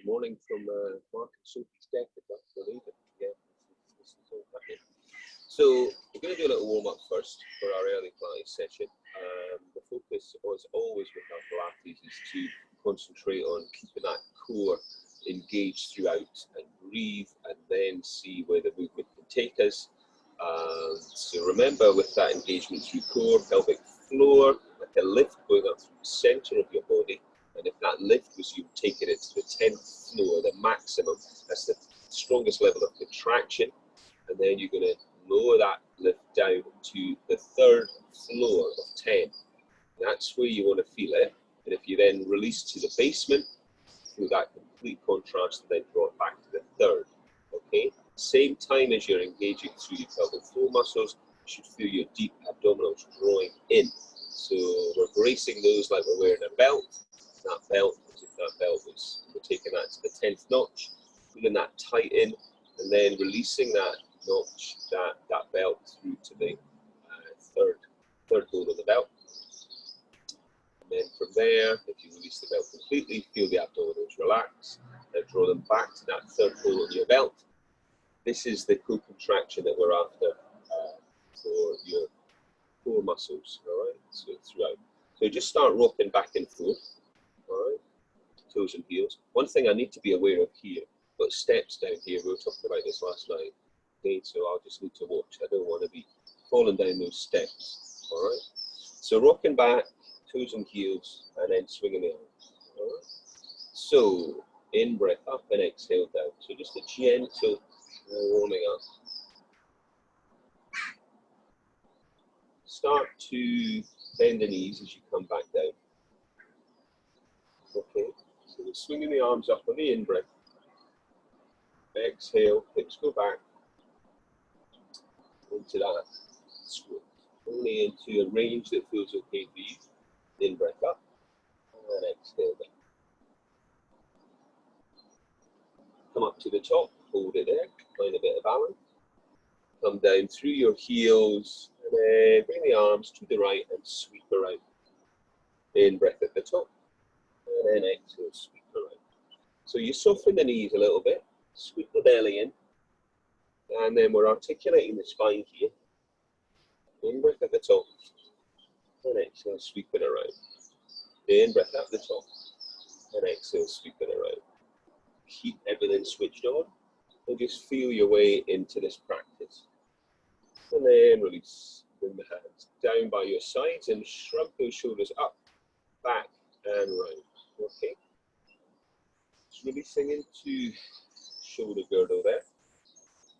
morning from Mark and Sophie's deck, if that's believe it. Yeah, this is all happening. So we're going to do a little warm up first for our early Pilates session. The focus, as always with our Pilates, is to concentrate on keeping that core engaged throughout and breathe, and then see where the movement can take us. So remember, with that engagement through core, pelvic floor, like a lift going up through the center of your body. And if that lift was you taking it to the 10th floor, the maximum, that's the strongest level of contraction. And then you're going to lower that lift down to the 3rd floor of 10. That's where you want to feel it. And if you then release to the basement, feel that complete contrast, and then draw it back to the 3rd. Okay? Same time as you're engaging through your pelvic floor muscles, you should feel your deep abdominals drawing in. So we're bracing those like we're wearing a belt. That belt, as if that belt was, we're taking that to the 10th notch, pulling that tight in, and then releasing that notch, that belt through to the third hole of the belt. And then from there, if you release the belt completely, feel the abdominals relax, and draw them back to that 3rd hole of your belt. This is the co-contraction that we're after for your core muscles, all right? So throughout. So just start rocking back and forth. All right, toes and heels. One thing I need to be aware of here, got steps down here. We were talking about this last night. Okay, so I'll just need to watch. I don't want to be falling down those steps. All right. So rocking back, toes and heels, and then swinging the arms. All right. So in breath up and exhale down. So just a gentle warming up. Start to bend the knees as you come back down. Okay, so we're swinging the arms up on the in-breath. Exhale, hips go back into that squat. Only into a range that feels okay for you. In-breath up and exhale down. Come up to the top, hold it there, find a bit of balance. Come down through your heels, and then bring the arms to the right and sweep around. In-breath at the top. And then exhale, sweep around. So you soften the knees a little bit, sweep the belly in, and then we're articulating the spine here. In-breath at the top, and exhale, sweeping around. In-breath at the top, and exhale, sweeping around. Keep everything switched on, and just feel your way into this practice. And then release. Bring the hands down by your sides and shrug those shoulders up, back, and round. Okay, just releasing into shoulder girdle there,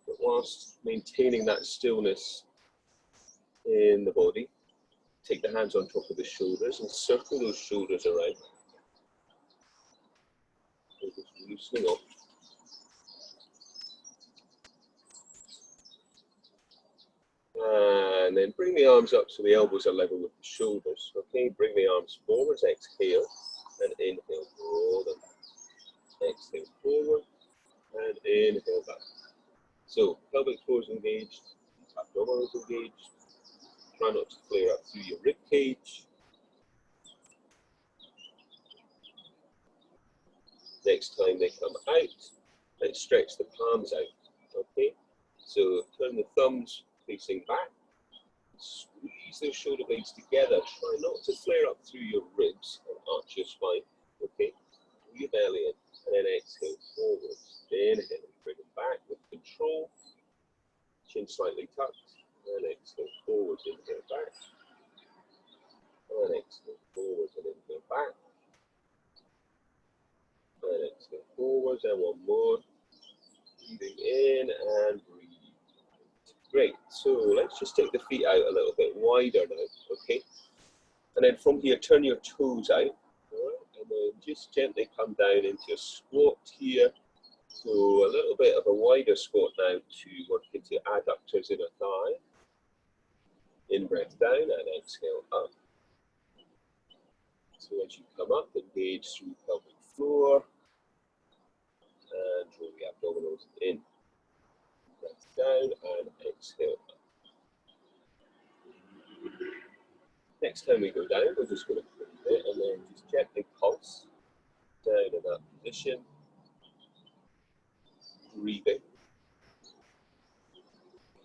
but whilst maintaining that stillness in the body, take the hands on top of the shoulders and circle those shoulders around. So just loosening off. And then bring the arms up so the elbows are level with the shoulders. Okay, bring the arms forwards, exhale, and inhale, draw them. Exhale forward, and inhale back. So, pelvic floor is engaged, abdominals engaged. Try not to flare up through your rib cage. Next time they come out, let's stretch the palms out. Okay, so turn the thumbs facing back. Squeeze those shoulder blades together. Try not to flare up through your ribs and arch your spine. Okay, pull your belly in, and then exhale forwards. Inhale, bring them back with control. Chin slightly tucked, and exhale forwards. Inhale back, and exhale forwards, and inhale back, and exhale forwards. And one more. Breathing in and breathe. Great, so let's just take the feet out a little bit wider now, okay? And then from here, turn your toes out, all right? And then just gently come down into a squat here. So a little bit of a wider squat now to work into adductors in a thigh. In-breath down and exhale up. So as you come up, engage through pelvic floor and draw the abdominals in. Breath down and exhale up. Next time we go down, we're just going to put it and then just gently pulse down in that position. breathing,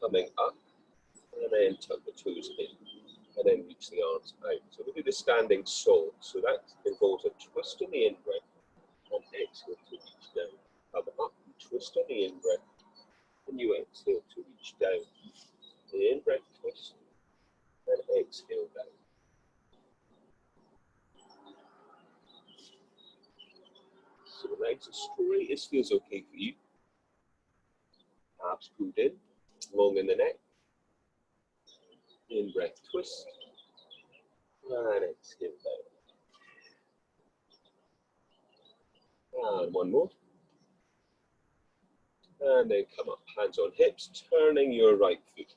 coming up, and then tuck the toes in, and then reach the arms out. So we do the standing saw. So that involves a twist on the in-breath, and exhale to reach down. Come up, and twist on the in-breath, and you exhale to reach down. The in-breath twist, and exhale down. So legs as straight as feels okay for you. Abs pulled in, long in the neck. In-breath twist, and exhale down. And one more. And then come up, hands on hips, turning your right foot.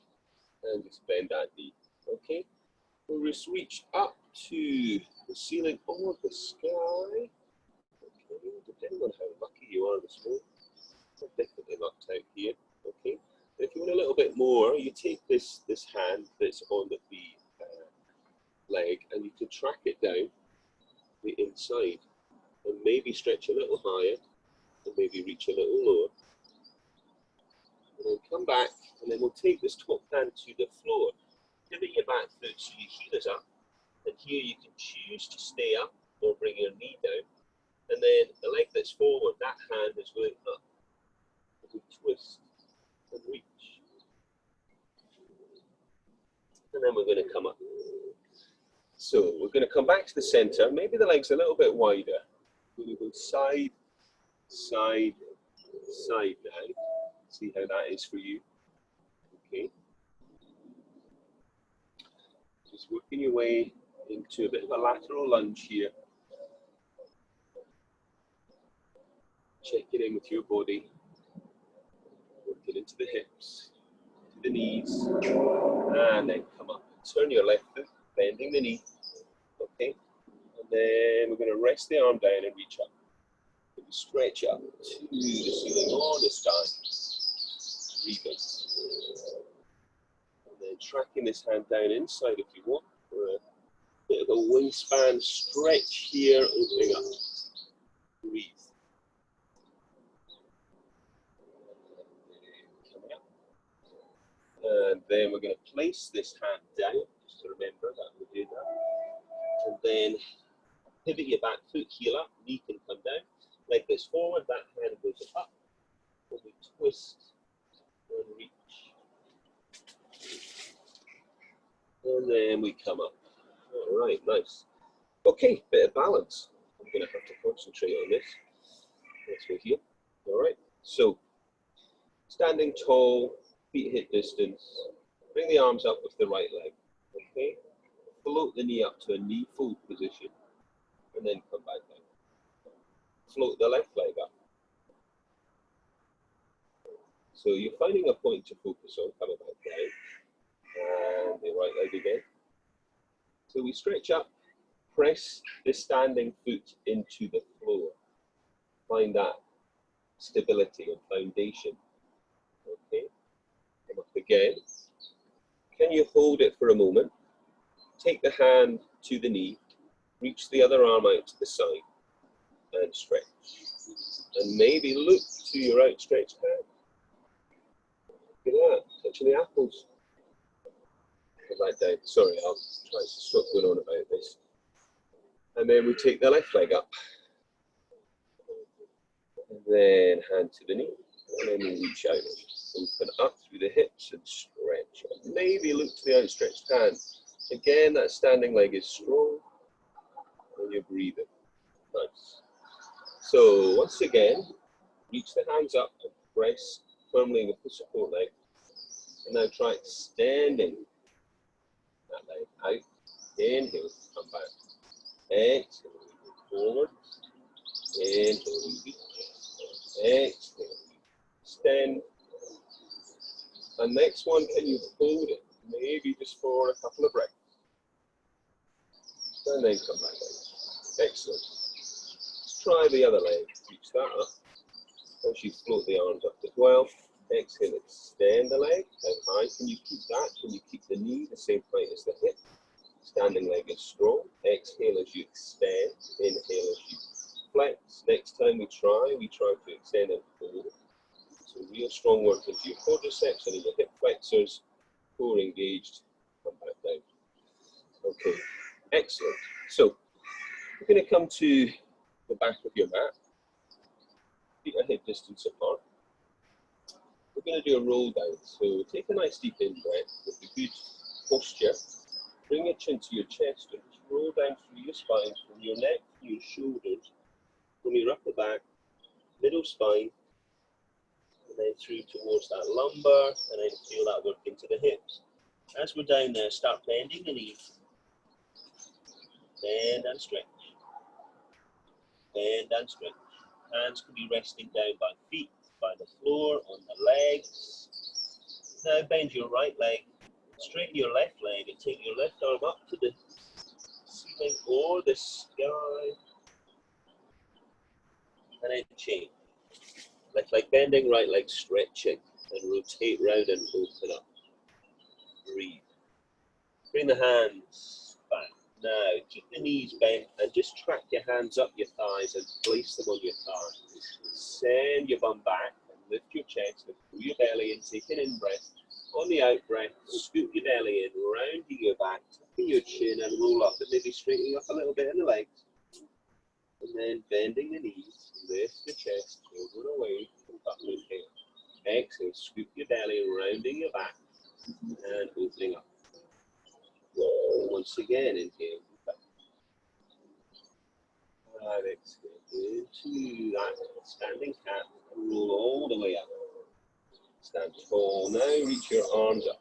And just bend that knee, okay? We'll just reach up to the ceiling or the sky. Okay, depending on how lucky you are this morning. I'm definitely lucked out here, okay? If you want a little bit more, you take this hand that's on the leg and you can track it down the inside and maybe stretch a little higher and maybe reach a little lower. And then come back, and then we'll take this top hand to the floor. Pivot your back foot so your heel is up, and here you can choose to stay up or bring your knee down. And then the leg that's forward, that hand is going up. We twist and reach. And then we're going to come up. So we're going to come back to the center. Maybe the leg's a little bit wider. We're going to go side, side, side now. See how that is for you. Okay. Just working your way into a bit of a lateral lunge here. Checking in with your body. Working into the hips, to the knees, and then come up. Turn your left foot, bending the knee. Okay. And then we're going to rest the arm down and reach up. Maybe stretch up to the ceiling or the sky. Breathing. And then tracking this hand down inside if you want, for a bit of a wingspan stretch here, opening up. Breathe. Coming up. And then we're going to place this hand down, just to remember that we do that. And then pivot your back foot, heel up, knee can come down. Leg this forward, that hand goes up. And we twist and reach. And then we come up. All right, nice. Okay, bit of balance. I'm going to have to concentrate on this. Let's go here. All right, so standing tall, feet hip distance. Bring the arms up with the right leg. Okay, float the knee up to a knee fold position, and then come back down. Float the left leg up. So you're finding a point to focus on, coming back down, and the right leg again. So we stretch up, press the standing foot into the floor. Find that stability and foundation. Okay, come up again. Can you hold it for a moment? Take the hand to the knee, reach the other arm out to the side, and stretch. And maybe look to your outstretched hand. Look at that, touching the apples. Put that down. Sorry, I'll try to stop going on about this. And then we take the left leg up. And then hand to the knee. And then we reach out. Open up through the hips and stretch. And maybe look to the outstretched hand. Again, that standing leg is strong. And you're breathing. Nice. So once again, reach the hands up and press firmly with the support leg. And now try extending that leg out. Inhale, come back. Exhale, forward. Inhale, reach. Exhale, extend. And next one, can you hold it? Maybe just for a couple of breaths. And then come back down. Excellent. Let's try the other leg. Reach that up. Once you float the arms up as well. Exhale, extend the leg. How high can you keep that? Can you keep the knee the same height as the hip? Standing leg is strong. Exhale as you extend. Inhale as you flex. Next time we try to extend and hold. So real strong work into your quadriceps and in your hip flexors, core engaged, come back down. Okay, excellent. So we're going to come to the back of your mat, feet are hip distance apart. We're going to do a roll down. So take a nice deep in breath with a good posture. Bring your chin to your chest and just roll down through your spine, from your neck to your shoulders, from your upper back, middle spine, and then through towards that lumbar, and then feel that work into the hips. As we're down there, start bending the knees. Bend and stretch. Bend and stretch. Hands can be resting down by feet, by the floor, on the legs. Now bend your right leg, straighten your left leg, and take your left arm up to the ceiling or the sky, and then change. Like bending right leg, stretching, and rotate round and open up. Breathe. Bring the hands back. Now, keep the knees bent and just track your hands up your thighs and place them on your thighs. Send your bum back and lift your chest and pull your belly in, take an in-breath. On the out-breath, scoop your belly in, rounding your back, tucking your chin and roll up and maybe straightening up a little bit in the legs. And then bending the knees, lift the chest, over and away, and up and inhale. Exhale, scoop your belly, rounding your back and opening up. Once again, inhale. And exhale into that standing cat and roll all the way up. Stand tall. Now reach your arms up.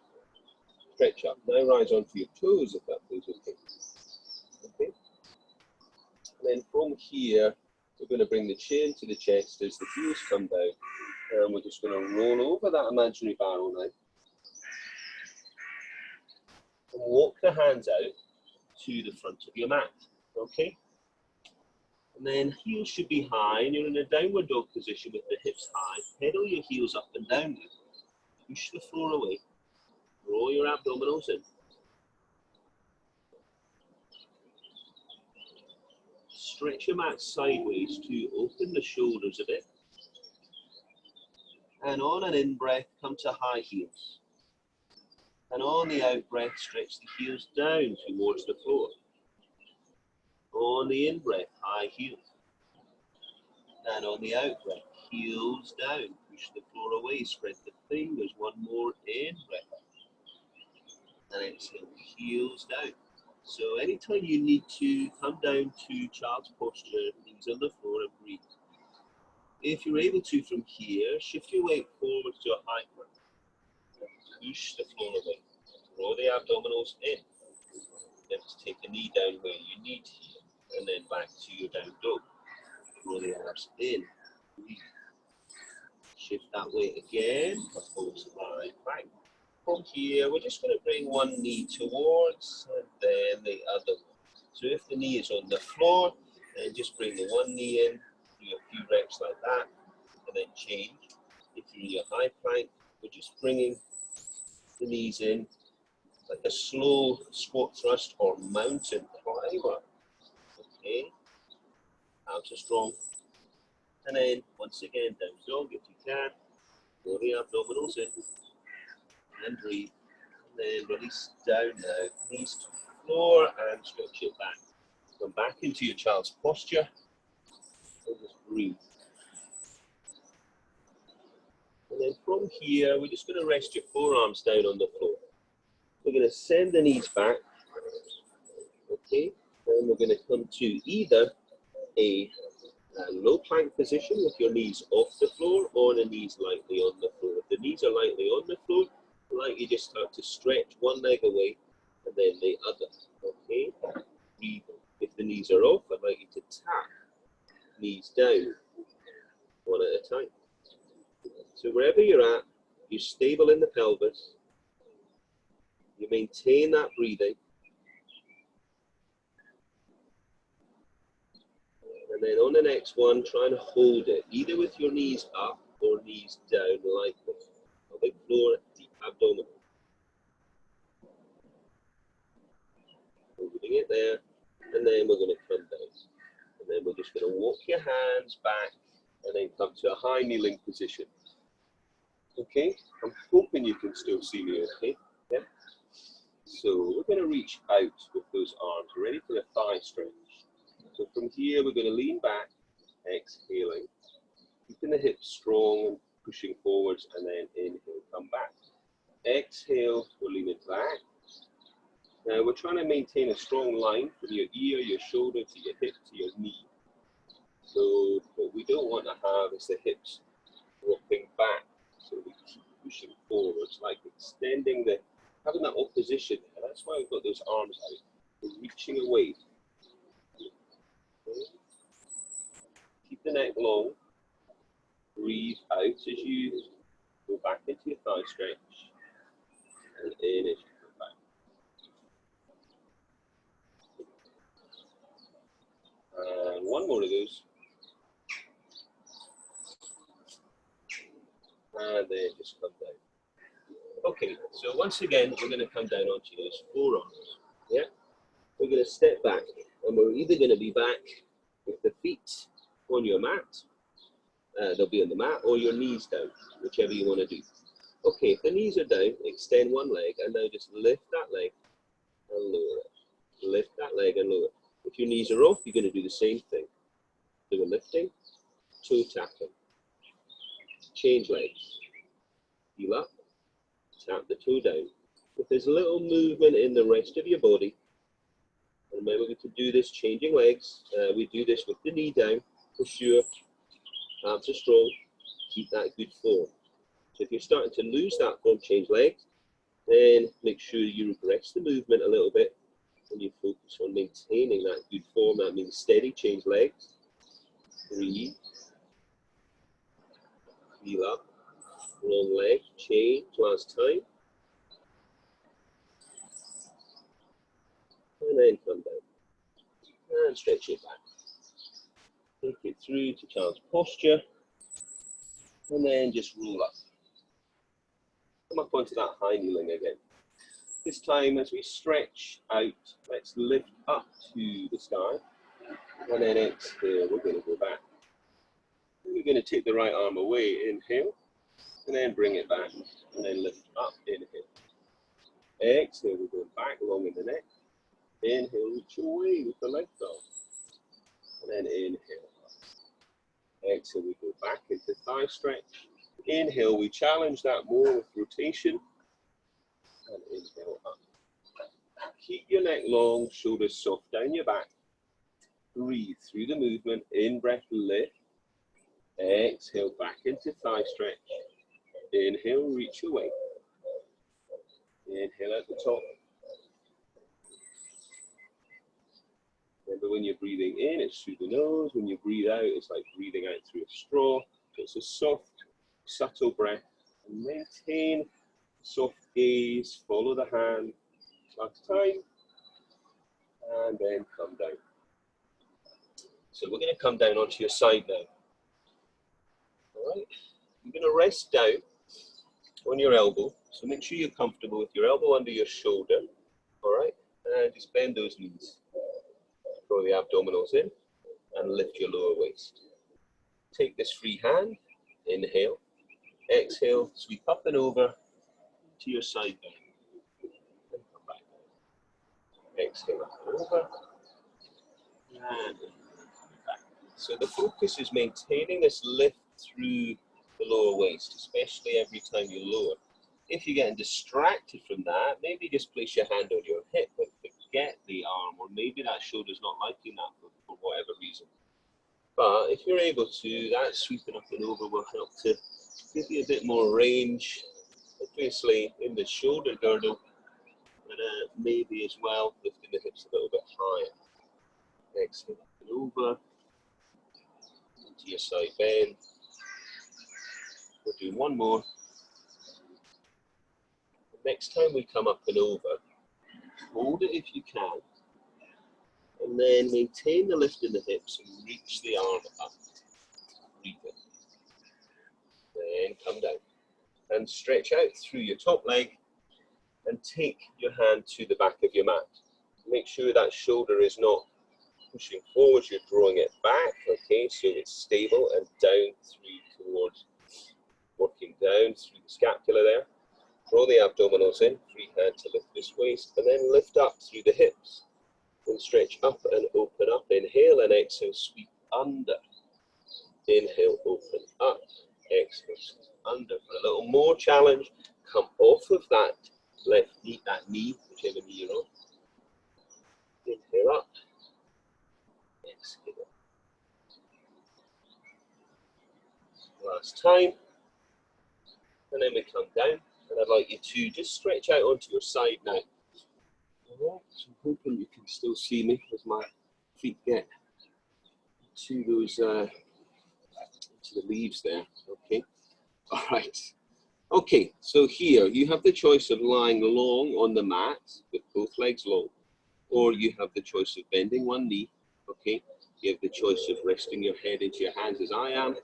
Stretch up. Now rise onto your toes if that feels okay. Okay. And then from here, we're going to bring the chin to the chest as the heels come down. And we're just going to roll over that imaginary barrel now. And walk the hands out to the front of your mat. Okay? And then heels should be high, and you're in a downward dog position with the hips high. Pedal your heels up and down. Push the floor away. Roll your abdominals in. Stretch your mat sideways to open the shoulders a bit. And on an in-breath, come to high heels. And on the out-breath, stretch the heels down towards the floor. On the in-breath, high heels. And on the out-breath, heels down. Push the floor away, spread the fingers. One more in-breath. And exhale, heels down. So anytime you need to come down to child's posture, knees on the floor and breathe. If you're able to from here, shift your weight forward to a high plank. Push the floor away. Draw the abdominals in. Then to take a knee down where you need here. And then back to your down dog. Draw the arms in. Breathe. Shift that weight again. Propose high plank. From here, we're just going to bring one knee towards and then the other one. So if the knee is on the floor, then just bring the one knee in, do a few reps like that, and then change. If you're in your high plank, we're just bringing the knees in like a slow squat thrust or mountain climber. Okay, out to strong. And then once again, down dog if you can. Roll the abdominals in. And breathe, and then release down now, knees to the floor and stretch it back. Come back into your child's posture and just breathe. And then from here, we're just going to rest your forearms down on the floor. We're going to send the knees back, okay, and we're going to come to either a low plank position with your knees off the floor or the knees lightly on the floor. If the knees are lightly on the floor, like you just start to stretch one leg away and then the other, okay? Breathe. If the knees are off, I'd like you to tap knees down one at a time. So wherever you're at, you're stable in the pelvis, you maintain that breathing, and then on the next one, try and hold it, either with your knees up or knees down like this. Pelvic floor, deep abdomen. Holding it there, and then we're going to come down. And then we're just going to walk your hands back and then come to a high kneeling position. Okay, I'm hoping you can still see me okay. Yeah. So we're going to reach out with those arms. We're ready for a thigh stretch. So from here, we're going to lean back, exhaling, keeping the hips strong and pushing forwards, and then inhale, come back. Exhale, we're leaning back. Now we're trying to maintain a strong line from your ear, your shoulder, to your hip, to your knee. So what we don't want to have is the hips dropping back. So we keep pushing forwards, like extending having that opposition there. That's why we've got those arms out. We're reaching away. Okay. Keep the neck long. Breathe out as you go back into your thigh stretch. And in as you go back. And one more of those. And then just come down. Okay, so once again, we're going to come down onto those forearms. Yeah? We're going to step back, and we're either going to be back with the feet on your mat, they'll be on the mat, or your knees down, whichever you want to do. Okay, if the knees are down, extend one leg, and now just lift that leg and lower it. Lift that leg and lower it. If your knees are off, you're going to do the same thing. Do a lifting, toe tapping. Change legs. Heel up, tap the toe down. If there's a little movement in the rest of your body, remember we can do this changing legs. We do this with the knee down, for sure. Abs are strong. Keep that good form. So if you're starting to lose that form, change legs. Then make sure you regress the movement a little bit and you focus on maintaining that good form. That means steady, change legs. Breathe. Heel up. Long leg. Change. Last time. And then come down. And stretch it back. Take it through to child's posture. And then just roll up. Come up onto that high kneeling again. This time, as we stretch out, let's lift up to the sky. And then exhale, we're going to go back. We're going to take the right arm away, inhale. And then bring it back. And then lift up, inhale. Exhale, we're going back along in the neck. Inhale, reach away with the left arm. And then inhale. Exhale, we go back into thigh stretch. Inhale, we challenge that more with rotation. And inhale up. Keep your neck long, shoulders soft down your back. Breathe through the movement. In breath, lift. Exhale, back into thigh stretch. Inhale, reach away. Inhale at the top. Remember, when you're breathing in, it's through the nose. When you breathe out, it's like breathing out through a straw. So it's a soft, subtle breath. And maintain soft gaze. Follow the hand. Last time. And then come down. So we're going to come down onto your side now. All right. You're going to rest down on your elbow. So make sure you're comfortable with your elbow under your shoulder. All right. And just bend those knees. Throw the abdominals in and lift your lower waist. Take this free hand, inhale, exhale, sweep up and over to your side down. And come back. Exhale up and over. And back. So the focus is maintaining this lift through the lower waist, especially every time you lower. If you're getting distracted from that, maybe just place your hand on your hip, but forget the arm, or maybe that shoulder's not liking that for whatever reason. But if you're able to, that sweeping up and over will help to give you a bit more range, obviously in the shoulder girdle, and maybe as well lifting the hips a little bit higher. Exhale up and over, into your side bend. We'll do one more. Next time we come up and over, hold it if you can, and then maintain the lift in the hips and reach the arm up. Breathe in. Then come down and stretch out through your top leg and take your hand to the back of your mat. Make sure that shoulder is not pushing forwards, you're drawing it back, okay, so it's stable and down through towards working down through the scapula there. Draw the abdominals in, free hand to lift this waist, and then lift up through the hips. And stretch up and open up. Inhale and exhale, sweep under. Inhale, open up. Exhale, sweep under. For a little more challenge, come off of that left knee, whichever knee you're on. Inhale up. Exhale. Last time. And then we come down. And I'd like you to just stretch out onto your side now. Alright, so I'm hoping you can still see me as my feet get to those to the leaves there. Okay. Alright. Okay, so here you have the choice of lying long on the mat with both legs long, or you have the choice of bending one knee. Okay. You have the choice of resting your head into your hands as I am,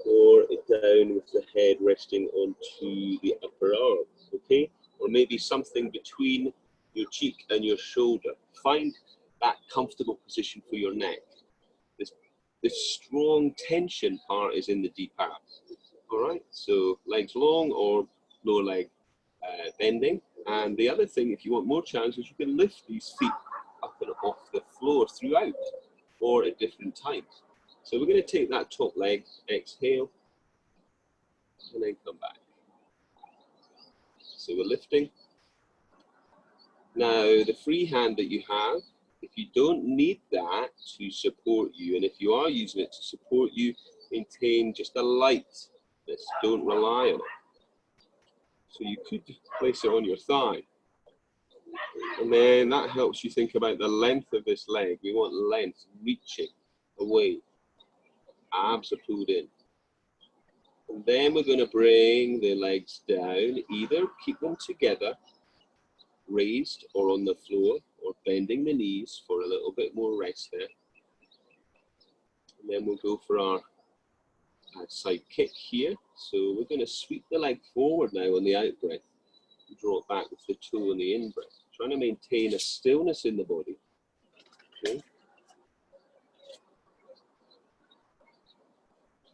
or down with the head resting onto the upper arm. Okay. Or maybe something between your cheek and your shoulder. Find that comfortable position for your neck. This strong tension part is in the deep abs. All right, so legs long or lower leg bending. And the other thing, if you want more challenge, is you can lift these feet up and off the floor throughout or at different times. So we're going to take that top leg, exhale, and then come back. So we're lifting. Now, the free hand that you have, if you don't need that to support you, and if you are using it to support you, maintain just a lightness. Don't rely on it. So you could place it on your thigh. And then that helps you think about the length of this leg. We want length, reaching away. Abs are pulled in. And then we're going to bring the legs down. Either keep them together, raised or on the floor, or bending the knees for a little bit more rest there. And then we'll go for our side kick here. So we're going to sweep the leg forward now on the out breath. Draw it back with the toe on the in breath. Trying to maintain a stillness in the body. Okay.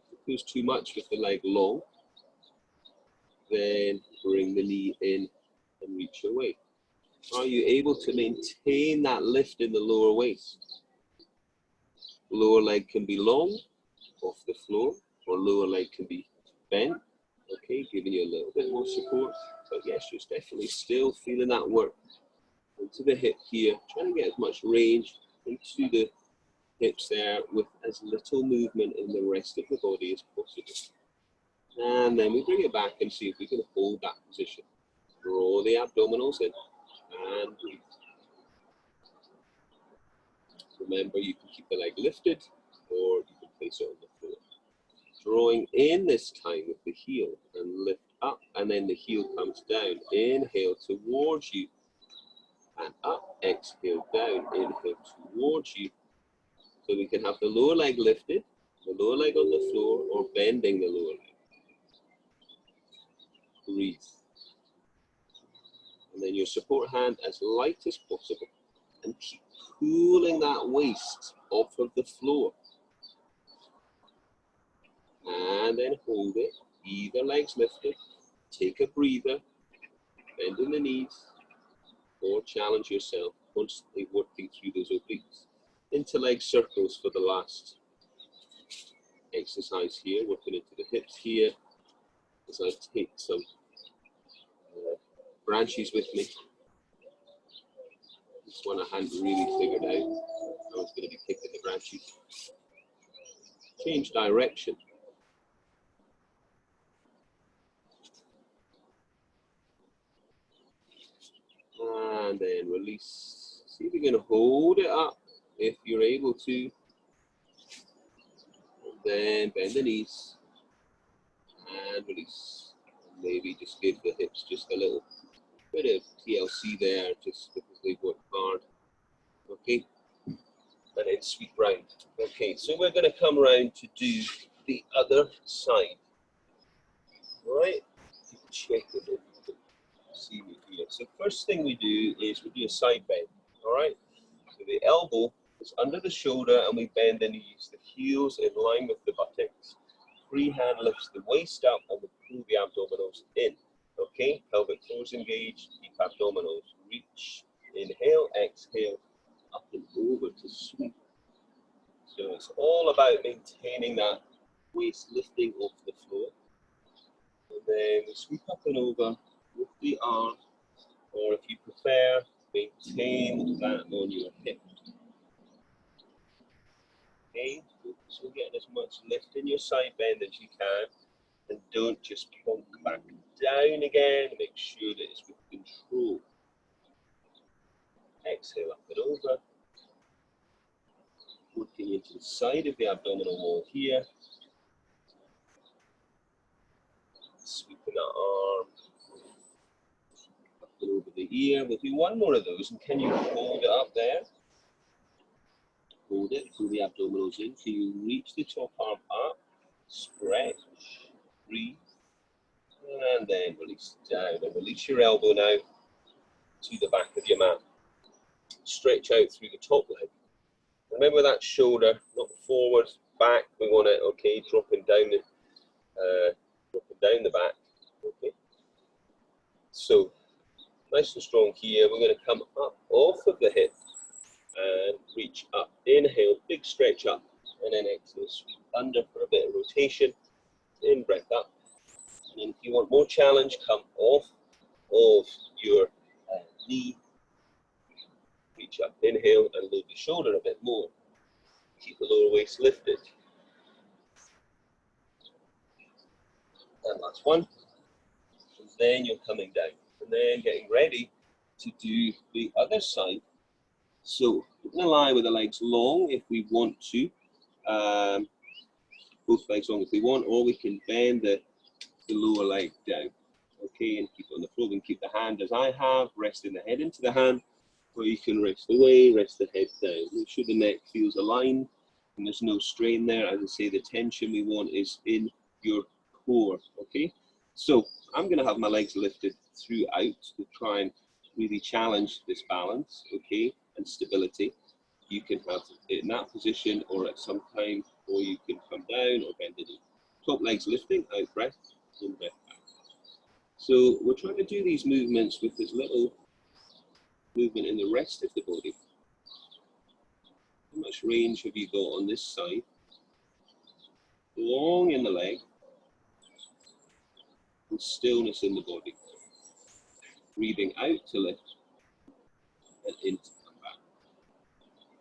If it feels too much with the leg long, then bring the knee in and reach away. Are you able to maintain that lift in the lower waist? Lower leg can be long, off the floor, or lower leg can be bent, okay, giving you a little bit more support. But yes, you're definitely still feeling that work into the hip here, trying to get as much range into the hips there with as little movement in the rest of the body as possible. And then we bring it back and see if we can hold that position. Draw the abdominals in. And breathe. Remember, you can keep the leg lifted or you can place it on the floor. Drawing in this time with the heel and lift up, and then the heel comes down. Inhale towards you and up. Exhale down. Inhale towards you. So we can have the lower leg lifted, the lower leg on the floor, or bending the lower leg. Breathe. And then your support hand as light as possible. And keep pulling that waist off of the floor. And then hold it. Either leg's lifted. Take a breather. Bend in the knees. Or challenge yourself. Constantly working through those obliques. Into leg circles for the last exercise here. Working into the hips here. As I take some branches with me. This one I hadn't really figured out. I was going to be kicking the branches. Change direction. And then release. See if you're going to hold it up if you're able to. And then bend the knees. And release. Maybe just give the hips just a little bit of TLC there, just because they've worked hard. Okay, and then sweep round. Okay, so we're going to come around to do the other side. All right, check it in. See me here. So first thing we do is we do a side bend. All right, so the elbow is under the shoulder and we bend the knees, the heels in line with the buttocks. Free hand lifts the waist up and we pull the abdominals in. Okay, pelvic floors engaged, deep abdominals. Reach, inhale, exhale, up and over to sweep. So it's all about maintaining that waist lifting off the floor. And then we sweep up and over with the arm, or if you prefer, maintain that on your hip. Okay, so getting as much lift in your side bend as you can, and don't just plonk back down again. Make sure that it's with control. Exhale up and over. Working into the side of the abdominal wall here. Sweeping that arm up and over the ear. We'll do one more of those, and can you hold it up there? Hold it, pull the abdominals in so you reach the top arm up, stretch, breathe, and then release down. And release your elbow now to the back of your mat. Stretch out through the top leg. Remember that shoulder, not forward, back. We want it, okay, dropping down the back. Okay. So nice and strong here. We're going to come up off of the hip and reach up. Inhale, big stretch up, and then exhale, sweep under for a bit of rotation. In, breath up. And then if you want more challenge, come off of your knee. Reach up, inhale, and load the shoulder a bit more. Keep the lower waist lifted. And last one. And then you're coming down. And then getting ready to do the other side. So we're going to lie with the legs long if we want to. Both legs long if we want, or we can bend the lower leg down. Okay, and keep it on the floor. We can keep the hand as I have, resting the head into the hand. Or you can rest away, rest the head down. Make sure the neck feels aligned and there's no strain there. As I say, the tension we want is in your core, okay? So I'm gonna have my legs lifted throughout to try and really challenge this balance, okay, and stability. You can have it in that position or at some time, or you can come down or bend the knee. Top legs lifting, out breath, in breath back. So we're trying to do these movements with this little movement in the rest of the body. How much range have you got on this side? Long in the leg and stillness in the body. Breathing out to lift and in to come back.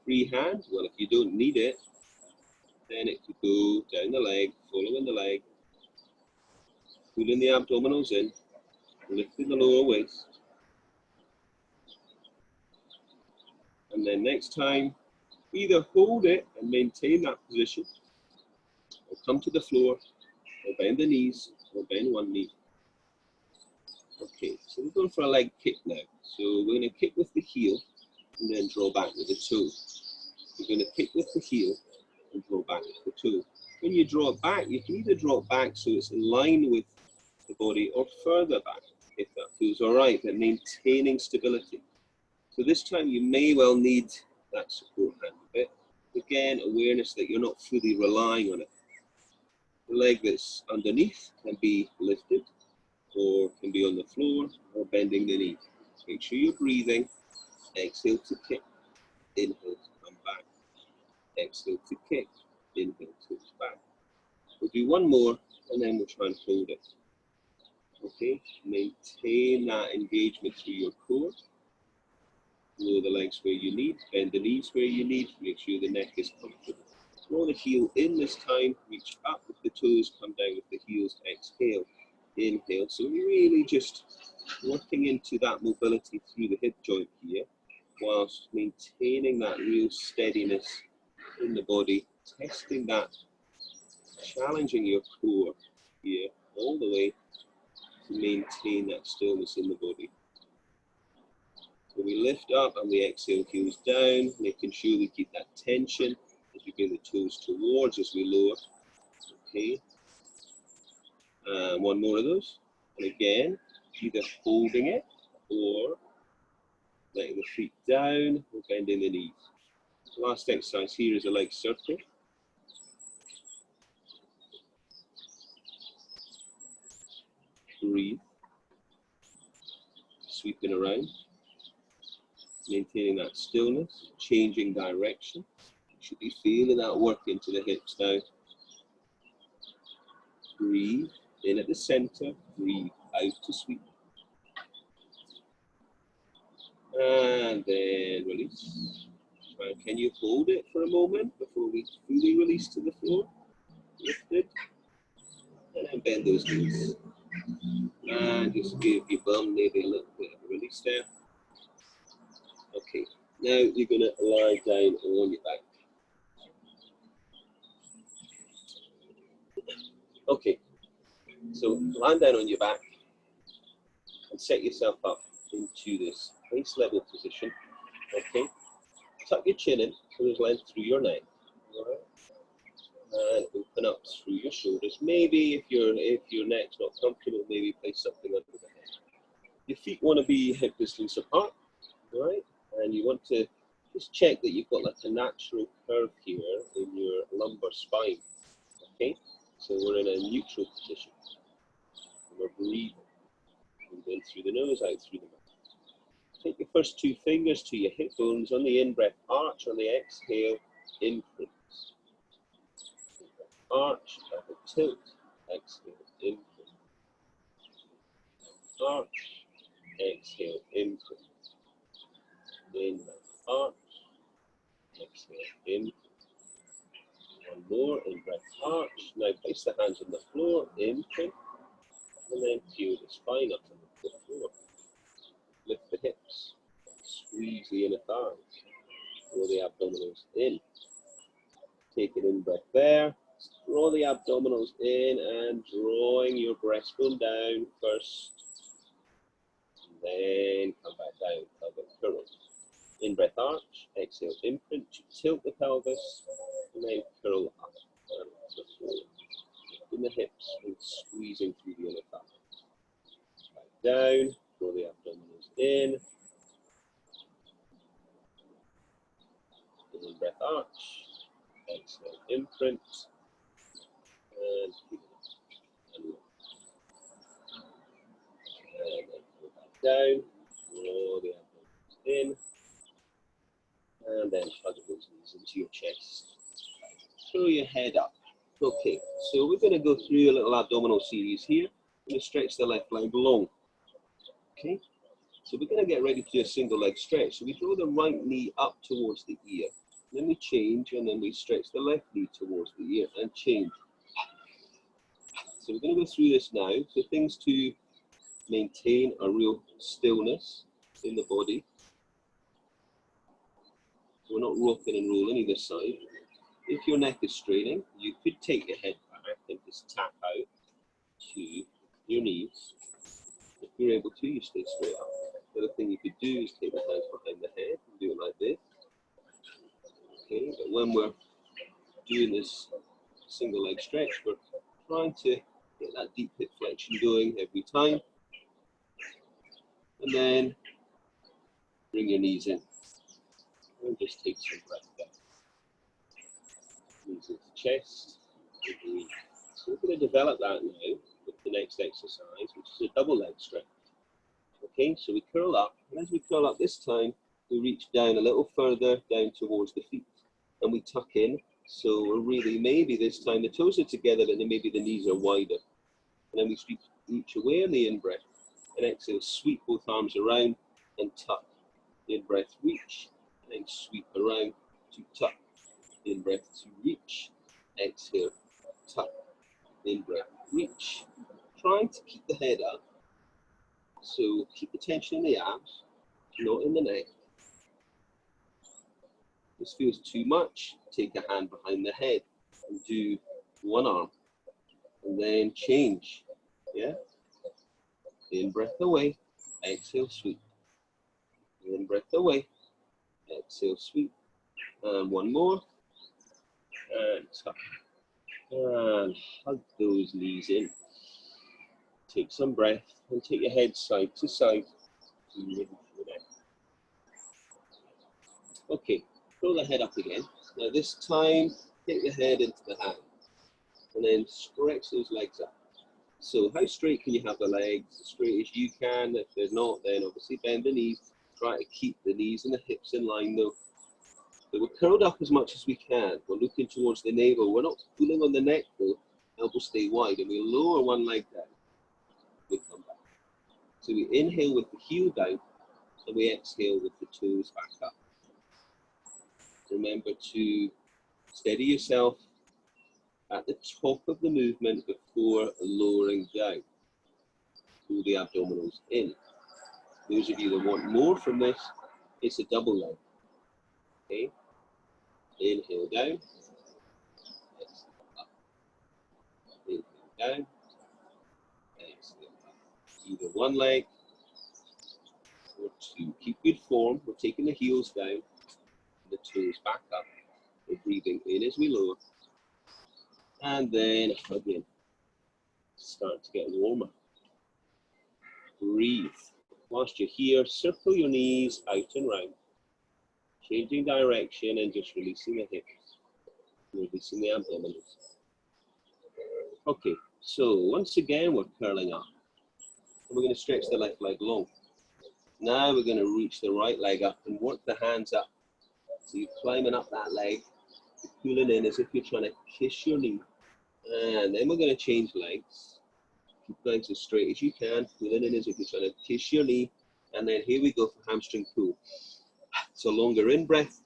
Free hand, well, if you don't need it, then it could go down the leg, following the leg, pulling the abdominals in, lifting the lower waist. And then next time, either hold it and maintain that position, or come to the floor, or bend the knees, or bend one knee. Okay, so we're going for a leg kick now. So we're going to kick with the heel, and then draw back with the toe. We're going to kick with the heel, and draw back with the toe. When you draw it back, you can either draw it back so it's in line with the body, or further back, if that feels all right, but maintaining stability. So this time you may well need that support hand a bit. Again, awareness that you're not fully relying on it. The leg that's underneath can be lifted, or can be on the floor, or bending the knee. Make sure you're breathing. Exhale to kick. Inhale to come back. Exhale to kick. Inhale, switch back. We'll do one more, and then we'll try and hold it. Okay, maintain that engagement through your core. Lower the legs where you need, bend the knees where you need, make sure the neck is comfortable. Draw the heel in this time, reach up with the toes, come down with the heels, exhale, inhale. So we're really just working into that mobility through the hip joint here, whilst maintaining that real steadiness in the body, testing that, challenging your core here, all the way to maintain that stillness in the body. So we lift up and we exhale, heels down, making sure we keep that tension as we bring the toes towards as we lower. Okay. One more of those. And again, either holding it or letting the feet down or bending the knees. The last exercise here is a leg circle. breathe, sweeping around, maintaining that stillness, changing direction. You should be feeling that work into the hips now. Breathe in at the center, breathe out to sweep. And then release. And can you hold it for a moment before we fully release to the floor? Lifted. And then bend those knees. And just give your bum maybe a little bit of a release there. Okay, now you're going to lie down on your back. Okay, so lie down on your back and set yourself up into this base level position. Okay, tuck your chin in so there's length through your neck. All right. And open up through your shoulders. Maybe if your neck's not comfortable, maybe place something under the head. Your feet want to be hip distance apart, right? And you want to just check that you've got like a natural curve here in your lumbar spine. Okay, so we're in a neutral position. We're breathing. Breathe in through the nose, out through the mouth. Take your first two fingers to your hip bones. On the in-breath, arch. On the exhale, imprint. Arch, double tilt, exhale, imprint. Arch, exhale, imprint. In-breath, arch, exhale, imprint. One more, in-breath, arch. Now place the hands on the floor, imprint. And then peel the spine up to the floor. Lift the hips, squeeze the inner thighs, draw the abdominals in. Take an in-breath there. Draw the abdominals in and drawing your breastbone down first. And then come back down, pelvic curl. In-breath arch, exhale imprint, tilt the pelvis, and then curl up and to the floor. In the hips and squeezing through the inner thighs. Back down, draw the abdominals in. In-breath arch, exhale imprint. And keep it and then go back down, draw the abdominals in, and then hug those knees into your chest. Throw your head up. Okay, so we're going to go through a little abdominal series here. We're going to stretch the left leg long. Okay, so we're going to get ready to do a single leg stretch. So we draw the right knee up towards the ear, then we change, and then we stretch the left knee towards the ear and change. So we're going to go through this now. So things to maintain a real stillness in the body. So we're not rocking and rolling either side. If your neck is straining, you could take your head back and just tap out to your knees. If you're able to, you stay straight up. The other thing you could do is take the hands behind the head and do it like this. Okay, but when we're doing this single leg stretch, we're trying to get that deep hip flexion going every time. And then bring your knees in. And just take some breath back. Knees into the chest. So we're going to develop that now with the next exercise, which is a double leg stretch. Okay, so we curl up. And as we curl up this time, we reach down a little further down towards the feet. And we tuck in. So we're really, maybe this time the toes are together, but then maybe the knees are wider. And then we reach away on the in-breath. And exhale, sweep both arms around and tuck. In-breath, reach, and then sweep around to tuck. In-breath to reach. Exhale, tuck. In-breath, reach. Trying to keep the head up. So keep the tension in the abs, not in the neck. If this feels too much, take a hand behind the head and do one arm. And then change. Yeah? In-breath away, exhale, sweep. In-breath away, exhale, sweep. And one more. And tuck. And hug those knees in. Take some breath and take your head side to side. Okay, throw the head up again. Now this time, take the head into the hand. And then stretch those legs up. So how straight can you have the legs? As straight as you can. If they're not, then obviously bend the knees. Try to keep the knees and the hips in line though. So we're curled up as much as we can. We're looking towards the navel. We're not pulling on the neck though. Elbows stay wide, and we lower one leg down. We come back. So we inhale with the heel down, and we exhale with the toes back up. Remember to steady yourself at the top of the movement before lowering down. Pull the abdominals in. Those of you that want more from this, it's a double leg. Okay? Inhale down. Exhale up. Inhale down. Exhale up. Either one leg or two. Keep good form. We're taking the heels down, the toes back up. We're breathing in as we lower. And then again, start to get warmer. Breathe. Whilst you're here, circle your knees out and round, changing direction and just releasing the hips, releasing the abdominals. Okay, so once again, we're curling up. And we're going to stretch the left leg long. Now we're going to reach the right leg up and work the hands up. So you're climbing up that leg, you're pulling in as if you're trying to kiss your knee. And then we're going to change legs. Keep legs as straight as you can, pulling in as if you're trying to kiss your knee. And then here we go for hamstring pull. So longer in breath,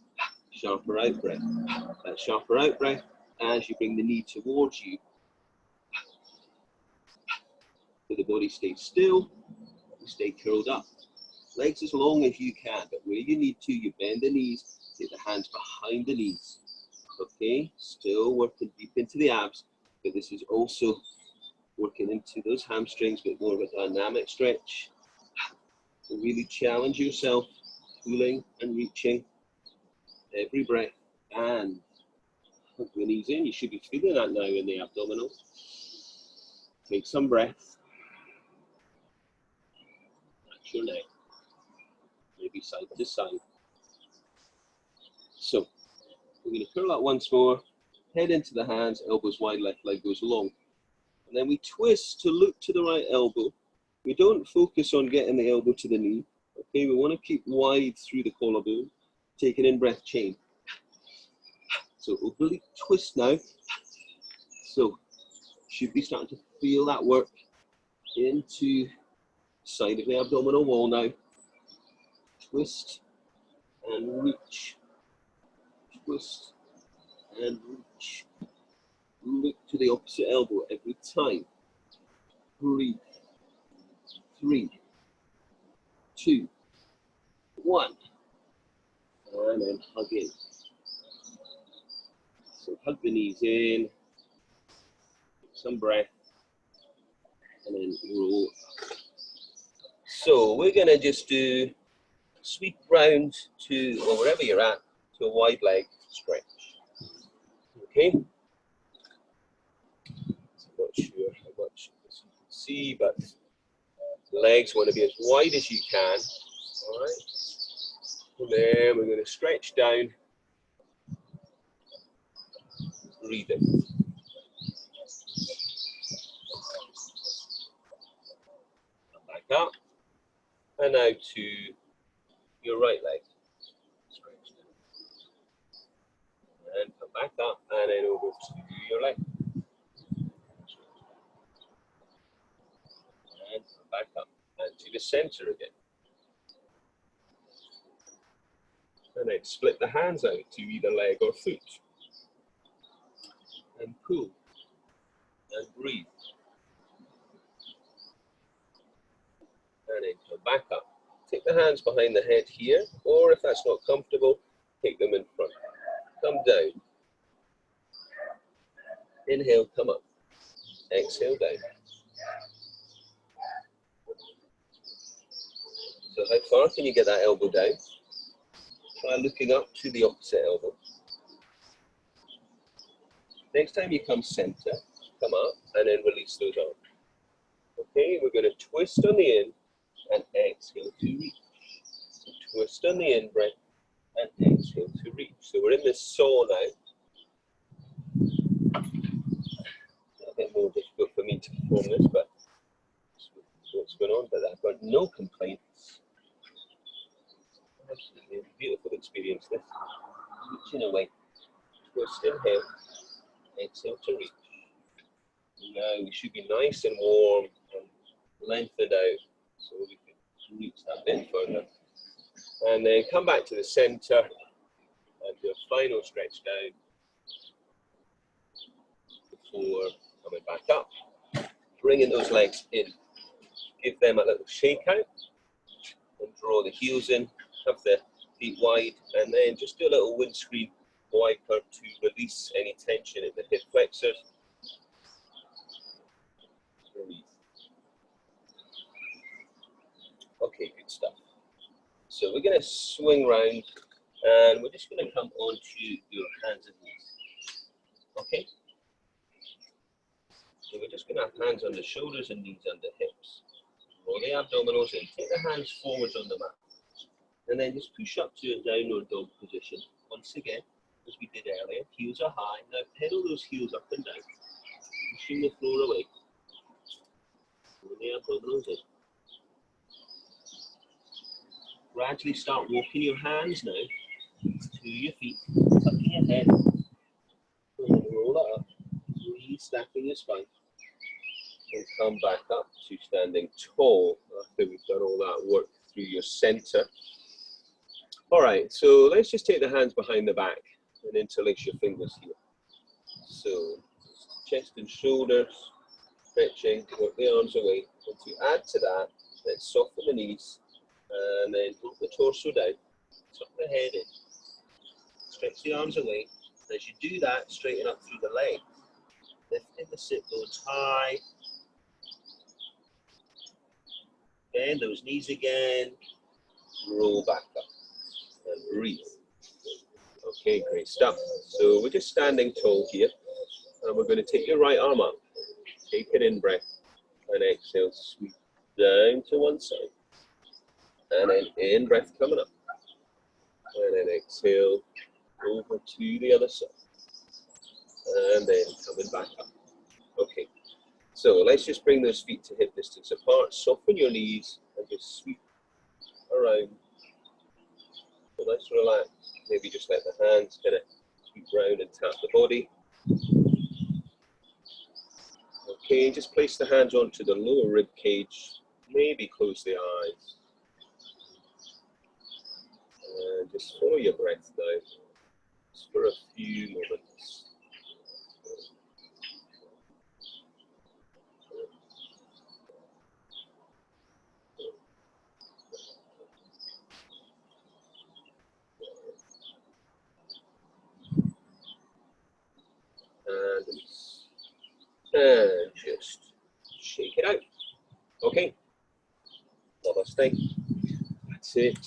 sharper out breath. That sharper out breath as you bring the knee towards you. So the body stays still, you stay curled up. Legs as long as you can, but where you need to, you bend the knees, take the hands behind the knees. Okay, still working deep into the abs, but this is also working into those hamstrings, but more of a dynamic stretch. So really challenge yourself, pulling and reaching every breath, and hook the knees in. You should be feeling that now in the abdominals. Take some breath. Relax your neck. Maybe side to side. So we're going to curl up once more, head into the hands, elbows wide, left leg goes long. And then we twist to look to the right elbow. We don't focus on getting the elbow to the knee. Okay, we want to keep wide through the collarbone. Take an in-breath chain. So oblique twist now. So should be starting to feel that work into the side of the abdominal wall now. Twist and reach. Twist and reach. Look to the opposite elbow every time. Breathe. 3, 2, 1. And then hug in. So hug the knees in. Take some breath. And then roll up. So we're going to just do sweep round to, or wherever you're at, to a wide leg stretch. Okay? I'm not sure how much you can see, but the legs want to be as wide as you can. All right? And then we're going to stretch down, breathing. Back up. And now to your right leg. Stretch down. And come back up, and then over to your leg. And come back up, and to the center again. And then split the hands out to either leg or foot. And pull. And breathe. And then come back up. Take the hands behind the head here, or if that's not comfortable, take them in front. Come down. Inhale, come up. Exhale, down. So how far can you get that elbow down? Try looking up to the opposite elbow. Next time you come center, come up, and then release those arms. Okay, we're going to twist on the in and exhale to reach. So twist on the in breath and exhale to reach. So we're in this saw now. bit more difficult for me to perform this, but what's going on? But I've got no complaints. Absolutely beautiful experience this. Reaching away, twist inhale, exhale to reach. Now we should be nice and warm and lengthened out so we can reach that bit further. And then come back to the center and do a final stretch down before coming back up. Bringing those legs in. Give them a little shake out and draw the heels in. Have the feet wide, and then just do a little windscreen wiper to release any tension in the hip flexors. Release. Okay, good stuff. So we're going to swing round, and we're just going to come onto your hands and knees. Okay? So we're just going to have hands on the shoulders and knees under hips. Roll the abdominals in. Take the hands forwards on the mat. And then just push up to a downward dog position. Once again, as we did earlier, heels are high. Now pedal those heels up and down, pushing the floor away. Roll the abdominals in. Gradually start walking your hands now to your feet, tucking your head, and then roll it up, re-stacking your spine, and come back up to standing tall after we've done all that work through your center. All right, so let's just take the hands behind the back and interlace your fingers here. So chest and shoulders, stretching, work the arms away. And to add to that, let's soften the knees and then drop the torso down, tuck the head in, stretch the arms away. As you do that, straighten up through the legs, lifting the sit bones high. Bend those knees again, roll back up. And breathe. Okay, great stuff. So we're just standing tall here, and we're going to take your right arm up, take an in breath, and exhale, sweep down to one side, and then in breath coming up, and then exhale over to the other side, and then coming back up. Okay, so let's just bring those feet to hip distance apart, soften your knees, and just sweep around. So let's relax, maybe just let the hands kind of sweep round and tap the body. Okay, just place the hands onto the lower rib cage, maybe close the eyes. And just follow your breath now, just for a few moments. And just shake it out. Okay, namaste. That's it.